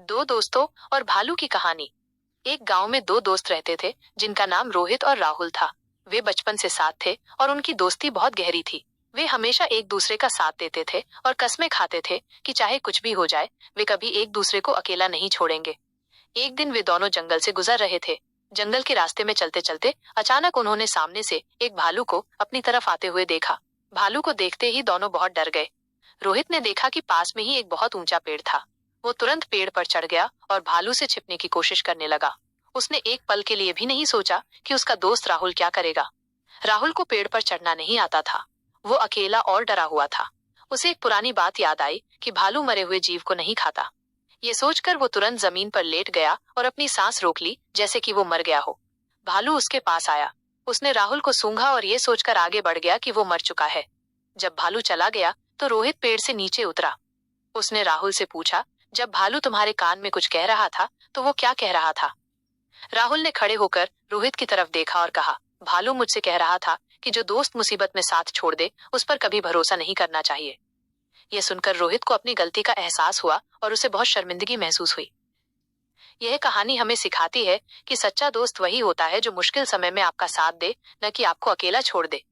दो दोस्तों और भालू की कहानी। एक गांव में दो दोस्त रहते थे जिनका नाम रोहित और राहुल था। वे बचपन से साथ थे और उनकी दोस्ती बहुत गहरी थी। वे हमेशा एक दूसरे का साथ देते थे और कस्में खाते थे कि चाहे कुछ भी हो जाए वे कभी एक दूसरे को अकेला नहीं छोड़ेंगे। एक दिन वे दोनों जंगल से गुजर रहे थे। जंगल के रास्ते में चलते चलते अचानक उन्होंने सामने से एक भालू को अपनी तरफ आते हुए देखा। भालू को देखते ही दोनों बहुत डर गए। रोहित ने देखा कि पास में ही एक बहुत ऊंचा पेड़ था। वो तुरंत पेड़ पर चढ़ गया और भालू से छिपने की कोशिश करने लगा। उसने एक पल के लिए भी नहीं सोचा कि उसका दोस्त राहुल क्या करेगा। राहुल को पेड़ पर चढ़ना नहीं आता था। वो अकेला और डरा हुआ था। उसे एक पुरानी बात याद आई कि भालू मरे हुए जीव को नहीं खाता। ये सोचकर वो तुरंत जमीन पर लेट गया और अपनी सांस रोक ली जैसे कि वो मर गया हो। भालू उसके पास आया। उसने राहुल को सूंघा और ये सोचकर आगे बढ़ गया कि वो मर चुका है। जब भालू चला गया तो रोहित पेड़ से नीचे उतरा। उसने राहुल से पूछा, जब भालू तुम्हारे कान में कुछ कह रहा था तो वो क्या कह रहा था? राहुल ने खड़े होकर रोहित की तरफ देखा और कहा, भालू मुझसे कह रहा था कि जो दोस्त मुसीबत में साथ छोड़ दे उस पर कभी भरोसा नहीं करना चाहिए। यह सुनकर रोहित को अपनी गलती का एहसास हुआ और उसे बहुत शर्मिंदगी महसूस हुई। यह कहानी हमें सिखाती है कि सच्चा दोस्त वही होता है जो मुश्किल समय में आपका साथ दे, न कि आपको अकेला छोड़ दे।